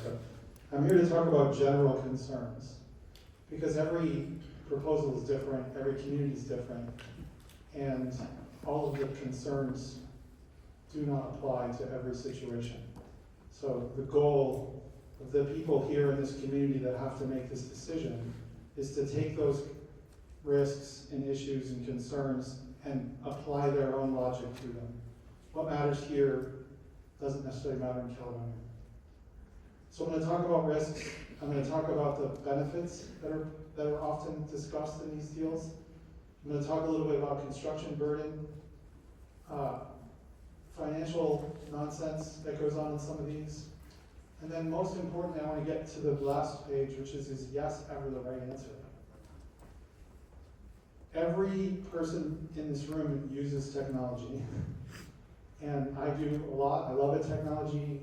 but I'm here to talk about general concerns. Because every proposal is different, every community is different, and all of the concerns do not apply to every situation. So the goal of the people here in this community that have to make this decision is to take those risks and issues and concerns and apply their own logic to them. What matters here doesn't necessarily matter in Caledonia. So I'm going to talk about risks. I'm going to talk about the benefits that are often discussed in these deals. I'm going to talk a little bit about construction burden, financial nonsense that goes on in some of these. And then most importantly, I want to get to the last page, which is yes ever the right answer? Every person in this room uses technology. And I do a lot. I love it, technology.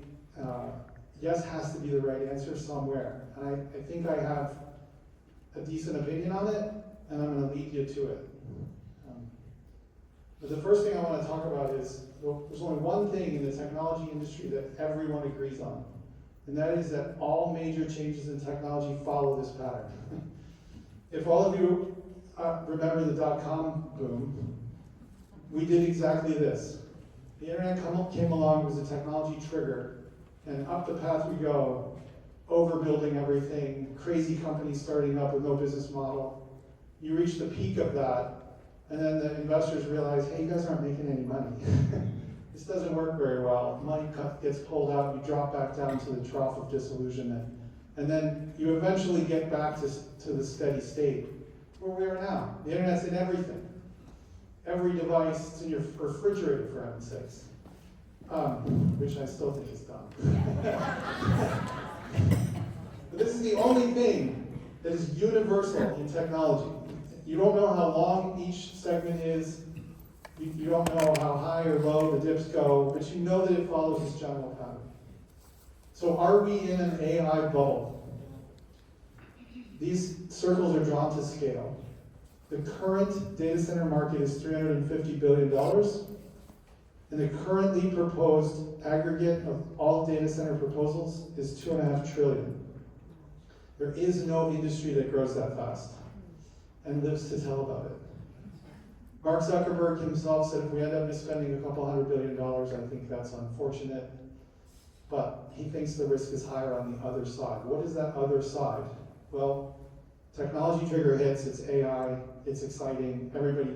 Yes has to be the right answer somewhere. And I think I have a decent opinion on it, and I'm going to lead you to it. But the first thing I want to talk about is, there's only one thing in the technology industry that everyone agrees on, and that is that all major changes in technology follow this pattern. If all of you remember the dot-com boom, we did exactly this. The internet came along, was a technology trigger, and up the path we go, overbuilding everything, crazy companies starting up with no business model. You reach the peak of that, and then the investors realize, hey, you guys aren't making any money. This doesn't work very well. Money gets pulled out, you drop back down to the trough of disillusionment. And then you eventually get back to the steady state where we are now. The internet's in everything. Every device, it's in your refrigerator, for heaven's sakes. Which I still think is dumb. But this is the only thing that is universal in technology. You don't know how long each segment is. You don't know how high or low the dips go, but you know that it follows this general pattern. So are we in an AI bubble? These circles are drawn to scale. The current data center market is $350 billion, and the currently proposed aggregate of all data center proposals is $2.5 trillion. There is no industry that grows that fast and lives to tell about it. Mark Zuckerberg himself said if we end up spending a couple $100 billion, I think that's unfortunate, but he thinks the risk is higher on the other side. What is that other side? Well, technology trigger hits, it's AI, it's exciting, everybody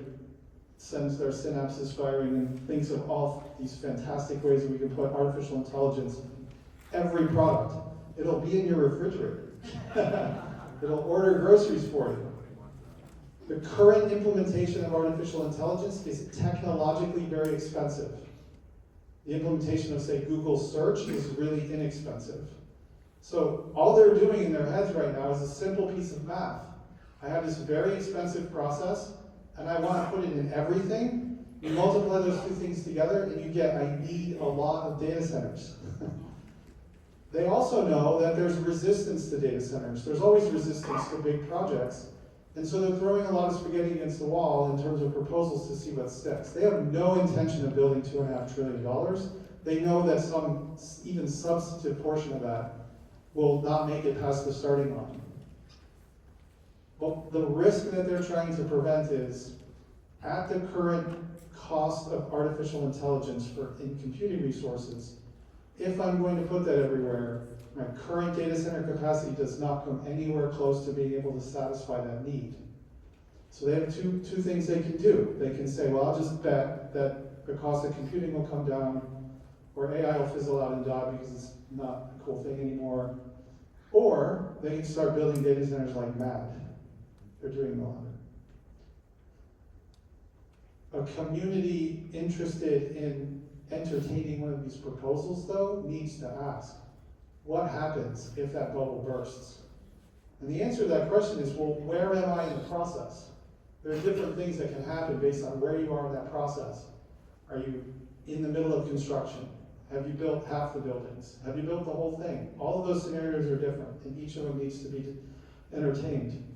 sends their synapses firing and thinks of all these fantastic ways that we can put artificial intelligence in every product. It'll be in your refrigerator. It'll order groceries for you. The current implementation of artificial intelligence is technologically very expensive. The implementation of, say, Google search is really inexpensive. So all they're doing in their heads right now is a simple piece of math. I have this very expensive process, and I want to put it in everything. You multiply those two things together, and you get, I need a lot of data centers. They also know that there's resistance to data centers. There's always resistance to big projects. And so they're throwing a lot of spaghetti against the wall in terms of proposals to see what sticks. They have no intention of building $2.5 trillion. They know that some even substantive portion of that will not make it past the starting line. Well, the risk that they're trying to prevent is, at the current cost of artificial intelligence in computing resources, if I'm going to put that everywhere, my current data center capacity does not come anywhere close to being able to satisfy that need. So they have two things they can do. They can say, well, I'll just bet that the cost of computing will come down, or AI will fizzle out and die because it's not a cool thing anymore. Or they can start building data centers like mad. They're doing no other. A community interested in entertaining one of these proposals, though, needs to ask, what happens if that bubble bursts? And the answer to that question is, well, where am I in the process? There are different things that can happen based on where you are in that process. Are you in the middle of construction? Have you built half the buildings? Have you built the whole thing? All of those scenarios are different, and each of them needs to be entertained.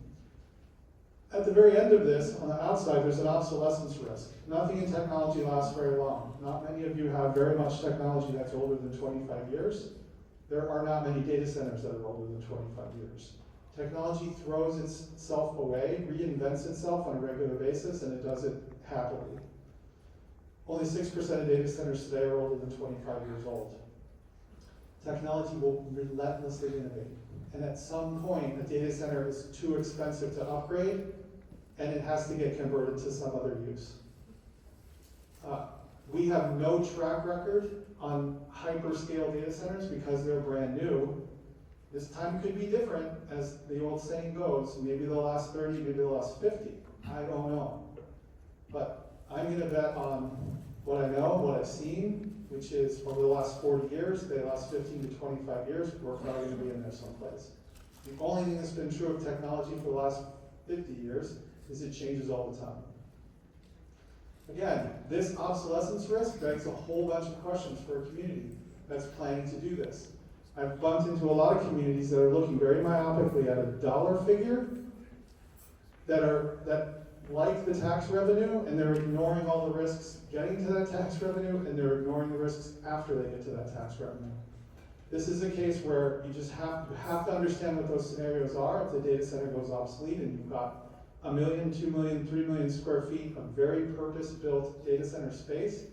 At the very end of this, on the outside, there's an obsolescence risk. Nothing in technology lasts very long. Not many of you have very much technology that's older than 25 years. there are not many data centers that are older than 25 years. Technology throws itself away, reinvents itself on a regular basis, and it does it happily. Only 6% of data centers today are older than 25 years old. Technology will relentlessly innovate. And at some point, a data center is too expensive to upgrade, and it has to get converted to some other use. We have no track record on hyperscale data centers because they're brand new. This time could be different, as the old saying goes. Maybe they'll last 30, maybe they'll last 50. I don't know. But I'm gonna bet on what I know, what I've seen, which is over the last 40 years, the last 15 to 25 years, we're probably gonna be in there someplace. The only thing that's been true of technology for the last 50 years is it changes all the time. Again, this obsolescence risk begs a whole bunch of questions for a community that's planning to do this. I've bumped into a lot of communities that are looking very myopically at a dollar figure that like the tax revenue, and they're ignoring all the risks getting to that tax revenue, and they're ignoring the risks after they get to that tax revenue. This is a case where you have to understand what those scenarios are if the data center goes obsolete and you've got 1 million, 2 million, 3 million square feet of very purpose-built data center space,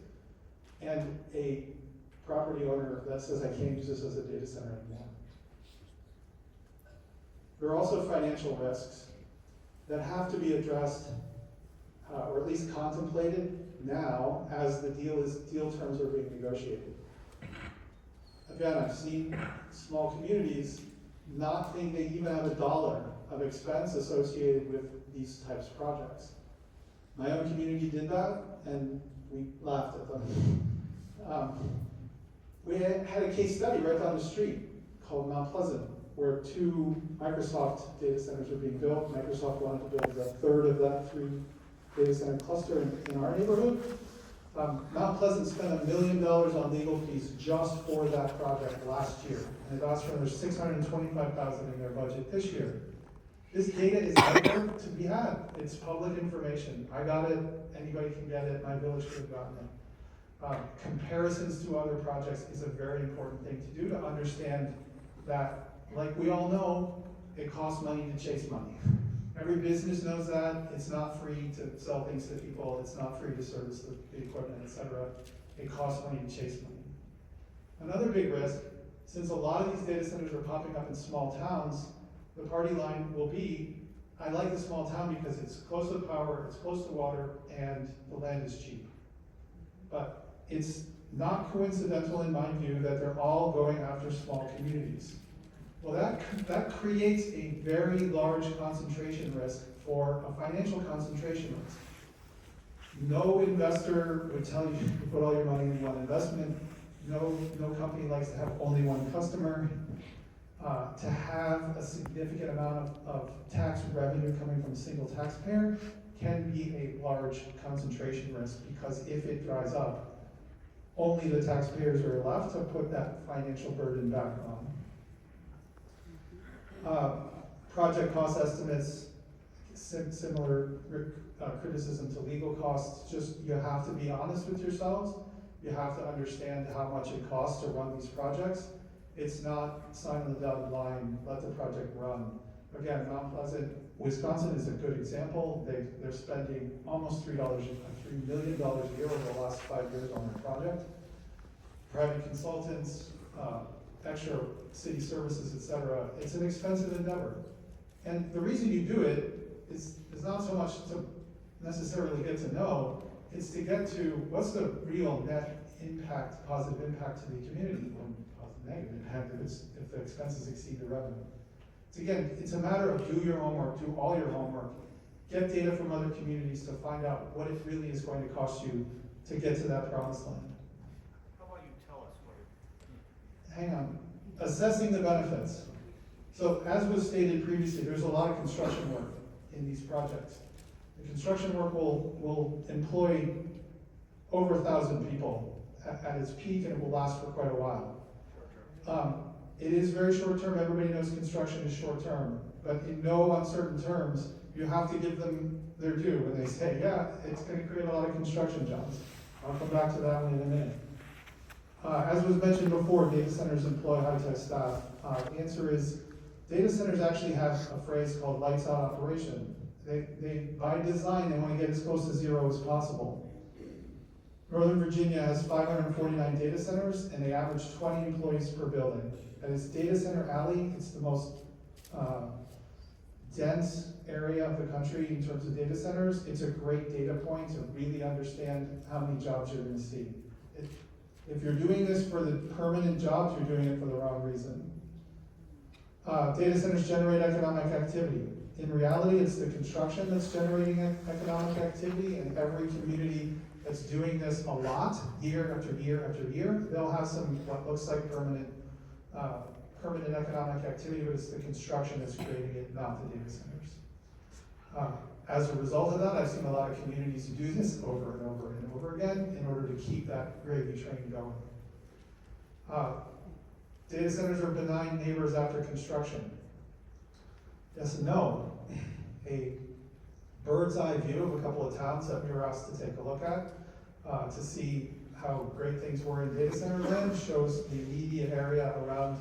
and a property owner that says, I can't use this as a data center anymore. There are also financial risks that have to be addressed, or at least contemplated now as the deal terms are being negotiated. Again, I've seen small communities not think they even have $1 of expense associated with these types of projects. My own community did that, and we laughed at them. We had a case study right down the street called Mount Pleasant, where 2 Microsoft data centers were being built. Microsoft wanted to build a third of that 3 data center cluster in our neighborhood. Mount Pleasant spent $1 million on legal fees just for that project last year. And they've asked for another $625,000 in their budget this year. This data is out there to be had. It's public information. I got it, anybody can get it, my village could have gotten it. Comparisons to other projects is a very important thing to do to understand that, like we all know, it costs money to chase money. Every business knows that. It's not free to sell things to people. It's not free to service the equipment, etc. It costs money to chase money. Another big risk, since a lot of these data centers are popping up in small towns, the party line will be, I like the small town because it's close to power, it's close to water, and the land is cheap. But it's not coincidental in my view that they're all going after small communities. Well, that creates a very large concentration risk for a financial concentration risk. No investor would tell you to put all your money in one investment. No company likes to have only one customer. To have a significant amount of tax revenue coming from a single taxpayer can be a large concentration risk, because if it dries up, only the taxpayers are left to put that financial burden back on. Project cost estimates, similar criticism to legal costs. Just, you have to be honest with yourselves. You have to understand how much it costs to run these projects. It's not sign on the dotted line, let the project run. Again, Mount Pleasant, Wisconsin is a good example. They're spending almost $3 million a year over the last 5 years on their project. Private consultants, extra city services, etc. It's an expensive endeavor. And the reason you do it is not so much to necessarily get to know, it's to get to what's the real net impact, positive impact to the community, or negative impact if the expenses exceed the revenue. Again, it's a matter of do your homework, do all your homework, get data from other communities to find out what it really is going to cost you to get to that promised land. How about you tell us what it... Hang on. Assessing the benefits. So as was stated previously, there's a lot of construction work in these projects. The construction work will employ over 1,000 people at its peak, and it will last for quite a while. It is very short term. Everybody knows construction is short term, but in no uncertain terms, you have to give them their due when they say, yeah, it's going to create a lot of construction jobs. I'll come back to that one in a minute. As was mentioned before, data centers employ high-tech staff. The answer is, data centers actually have a phrase called lights out operation. By design, they want to get as close to zero as possible. Northern Virginia has 549 data centers, and they average 20 employees per building. At its data center alley, it's the most dense area of the country in terms of data centers. It's a great data point to really understand how many jobs you're going to see. If you're doing this for the permanent jobs, you're doing it for the wrong reason. Data centers generate economic activity. In reality, it's the construction that's generating economic activity, and every community that's doing this a lot, year after year after year, they'll have some what looks like permanent economic activity, but it's the construction that's creating it, not the data centers. As a result of that, I've seen a lot of communities do this over and over and over again in order to keep that gravy train going. Data centers are benign neighbors after construction. Yes and no. A bird's eye view of a couple of towns that we were asked to take a look at to see how great things were in data center land shows the immediate area around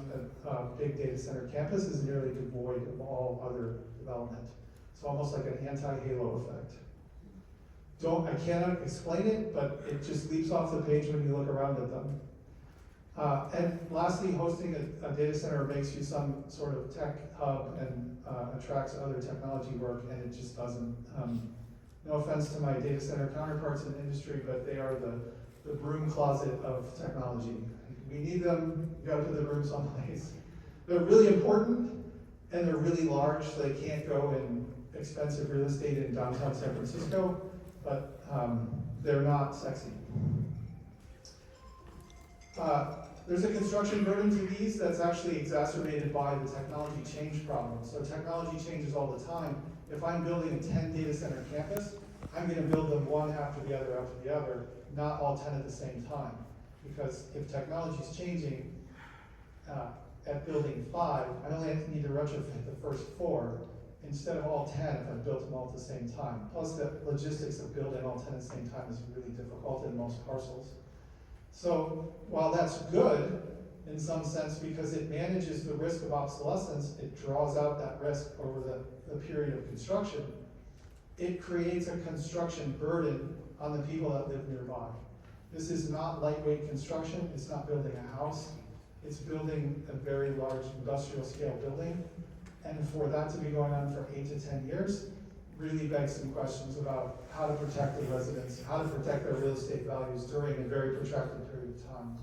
a big data center campus is nearly devoid of all other development. It's almost like an anti-halo effect. I cannot explain it, but it just leaps off the page when you look around at them. And lastly, hosting a data center makes you some sort of tech hub and attracts other technology work, and it just doesn't. No offense to my data center counterparts in the industry, but they are the broom closet of technology. We need them, you gotta put the broom someplace. They're really important, and they're really large, so they can't go in expensive real estate in downtown San Francisco, but they're not sexy. There's a construction burden to these that's actually exacerbated by the technology change problem. So technology changes all the time. If I'm building a 10 data center campus, I'm gonna build them one after the other, not all 10 at the same time. Because if technology is changing at building 5, I only need to retrofit the first 4 instead of all 10 if I've built them all at the same time. Plus the logistics of building all 10 at the same time is really difficult in most parcels. So while that's good in some sense because it manages the risk of obsolescence, it draws out that risk over the period of construction, it creates a construction burden on the people that live nearby. This is not lightweight construction, it's not building a house, it's building a very large industrial scale building. And for that to be going on for 8 to 10 years, really begs some questions about how to protect the residents, how to protect their real estate values during a very protracted period of time.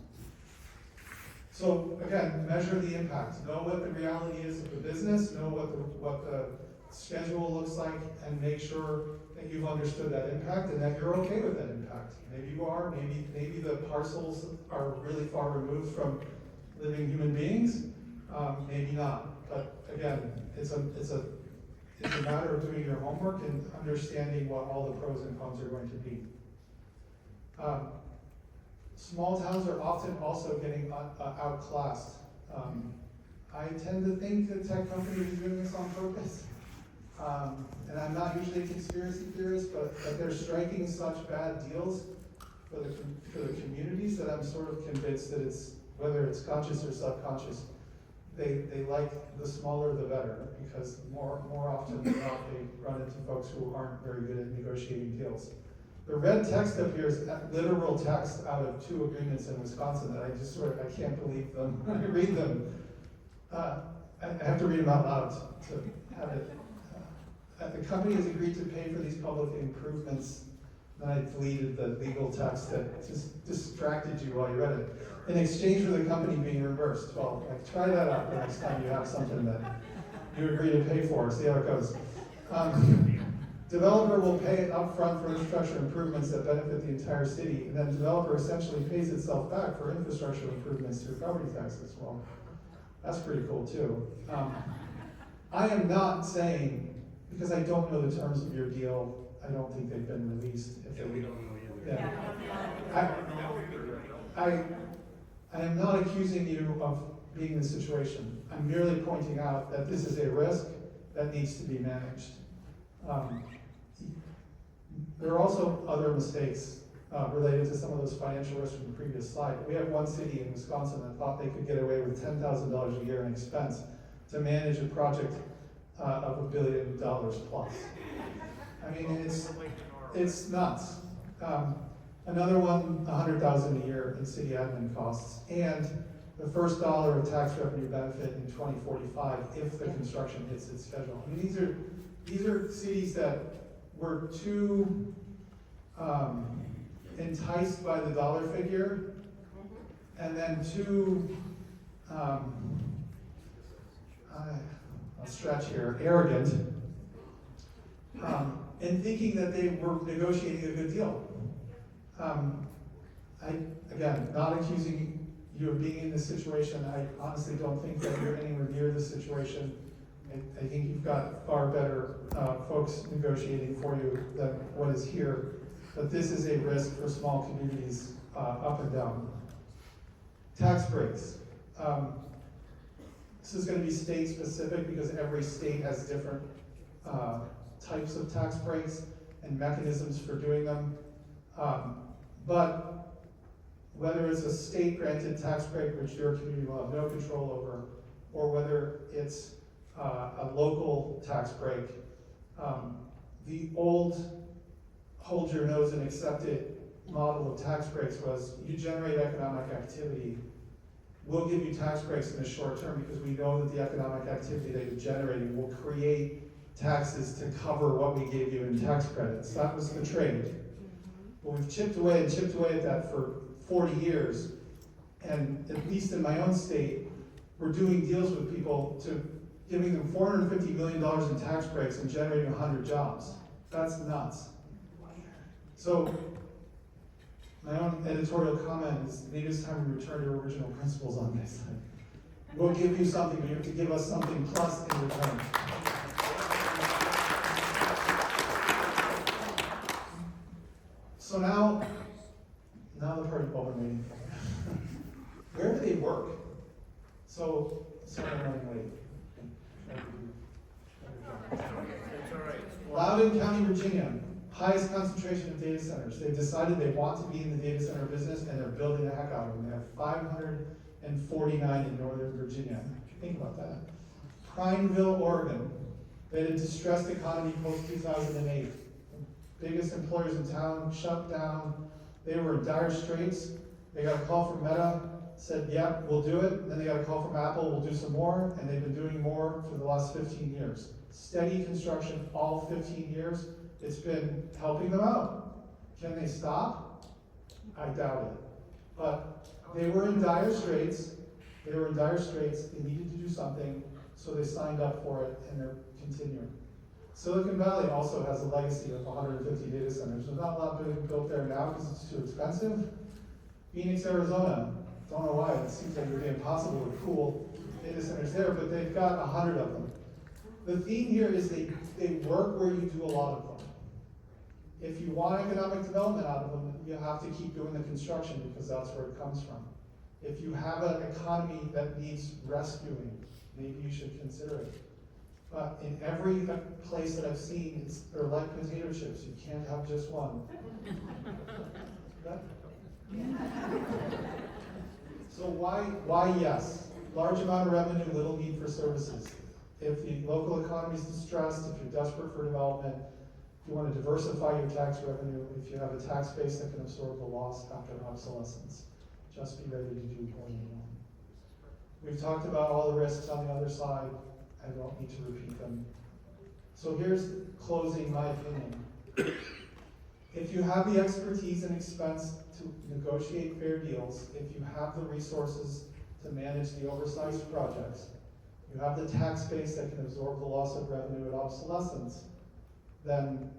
So again, measure the impact. Know what the reality is of the business, know what the schedule looks like, and make sure that you've understood that impact and that you're okay with that impact. Maybe you are, maybe the parcels are really far removed from living human beings, maybe not. But again, it's a matter of doing your homework and understanding what all the pros and cons are going to be. Small towns are often also getting outclassed. I tend to think that tech companies are doing this on purpose. And I'm not usually a conspiracy theorist, but they're striking such bad deals for the communities that I'm sort of convinced that it's, whether it's conscious or subconscious, they like the smaller the better, because more often than not they run into folks who aren't very good at negotiating deals. The red text up here is literal text out of 2 agreements in Wisconsin that I can't believe them when I read them. I have to read them out loud to have it. The company has agreed to pay for these public improvements. Then I deleted the legal text that just distracted you while you read it. In exchange for the company being reimbursed. Well, like, try that out the next time you have something that you agree to pay for. See how it goes. Developer will pay upfront for infrastructure improvements that benefit the entire city, and then developer essentially pays itself back for infrastructure improvements through property taxes. Well, that's pretty cool too. I am not saying, because I don't know the terms of your deal, I don't think they've been released. We don't know either. Yeah. I am not accusing you of being in this situation. I'm merely pointing out that this is a risk that needs to be managed. There are also other mistakes related to some of those financial risks from the previous slide. We have one city in Wisconsin that thought they could get away with $10,000 a year in expense to manage a project of $1 billion plus. I mean, it's nuts. Another one, $100,000 a year in city admin costs, and the first dollar of tax revenue benefit in 2045 if the construction hits its schedule. I mean, these are cities that were too enticed by the dollar figure, and then too, I'll stretch here, arrogant, in thinking that they were negotiating a good deal. Again, not accusing you of being in this situation. I honestly don't think that you're anywhere near this situation. I think you've got far better folks negotiating for you than what is here. But this is a risk for small communities up and down. Tax breaks. This is going to be state specific because every state has different types of tax breaks and mechanisms for doing them. But whether it's a state granted tax break, which your community will have no control over, or whether it's a local tax break, the old hold your nose and accept it model of tax breaks was you generate economic activity, we'll give you tax breaks in the short term because we know that the economic activity that you're generating will create taxes to cover what we gave you in tax credits. That was the trade. But we've chipped away at that for 40 years, and at least in my own state, we're doing deals with people to giving them $450 million in tax breaks and generating 100 jobs. That's nuts. So, my own editorial comment is maybe it's time we return to original principles on this. We'll give you something, but you have to give us something plus in return. So now the party people are waiting for. Where do they work? So, sorry I'm running late. That's all right. Loudoun County, Virginia, highest concentration of data centers. They've decided they want to be in the data center business, and they're building the heck out of them. They have 549 in Northern Virginia. Think about that. Prineville, Oregon. They had a distressed economy post-2008. Biggest employers in town shut down. They were in dire straits. They got a call from Meta, said, yep, we'll do it. And then they got a call from Apple, we'll do some more. And they've been doing more for the last 15 years. Steady construction all 15 years. It's been helping them out. Can they stop? I doubt it. But they were in dire straits. They needed to do something, so they signed up for it, and they're continuing. Silicon Valley also has a legacy of 150 data centers. There's not a lot being built there now because it's too expensive. Phoenix, Arizona, don't know why. It seems like it would be impossible to cool data centers there, but they've got 100 of them. The theme here is they work where you do a lot of them. If you want economic development out of them, you have to keep doing the construction because that's where it comes from. If you have an economy that needs rescuing, maybe you should consider it. But in every place that I've seen, they're like potato chips. You can't have just one. So why yes? Large amount of revenue, little need for services. If the local economy is distressed, if you're desperate for development, if you want to diversify your tax revenue, if you have a tax base that can absorb the loss after obsolescence, just be ready to do more than one. We've talked about all the risks on the other side. I don't need to repeat them. So here's closing my opinion. If you have the expertise and expense to negotiate fair deals, if you have the resources to manage the oversized projects, you have the tax base that can absorb the loss of revenue at obsolescence, then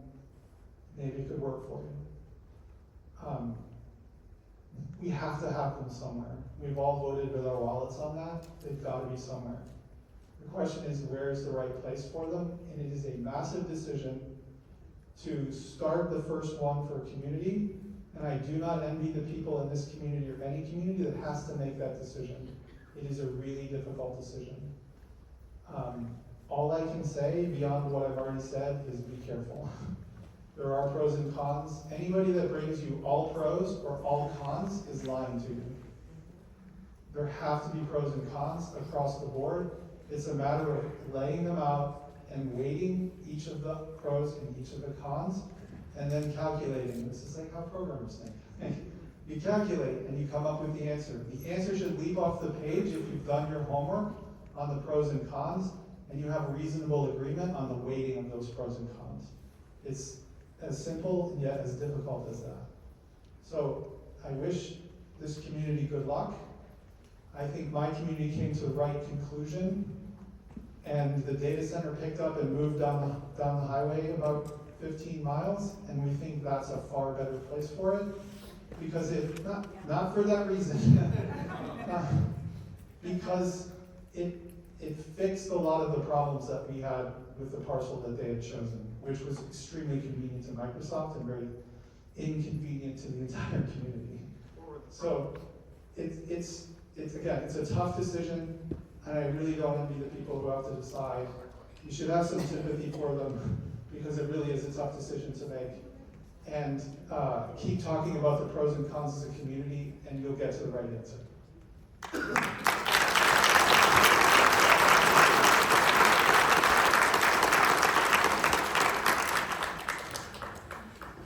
maybe it could work for you. We have to have them somewhere. We've all voted with our wallets on that. They've got to be somewhere. The question is, where is the right place for them? And it is a massive decision to start the first one for a community. And I do not envy the people in this community or any community that has to make that decision. It is a really difficult decision. All I can say beyond what I've already said is be careful. There are pros and cons. Anybody that brings you all pros or all cons is lying to you. There have to be pros and cons across the board. It's a matter of laying them out and weighting each of the pros and each of the cons, and then calculating. This is like how programmers think. You calculate and you come up with the answer. The answer should leap off the page if you've done your homework on the pros and cons, and you have a reasonable agreement on the weighting of those pros and cons. It's as simple and yet as difficult as that. So I wish this community good luck. I think my community came to the right conclusion, and the data center picked up and moved down the highway about 15 miles, and we think that's a far better place for it, because not for that reason, because it fixed a lot of the problems that we had with the parcel that they had chosen, which was extremely convenient to Microsoft and very inconvenient to the entire community. So it's again, it's a tough decision, and I really don't envy the people who have to decide. You should have some sympathy for them, because it really is a tough decision to make. And keep talking about the pros and cons as a community, and you'll get to the right answer.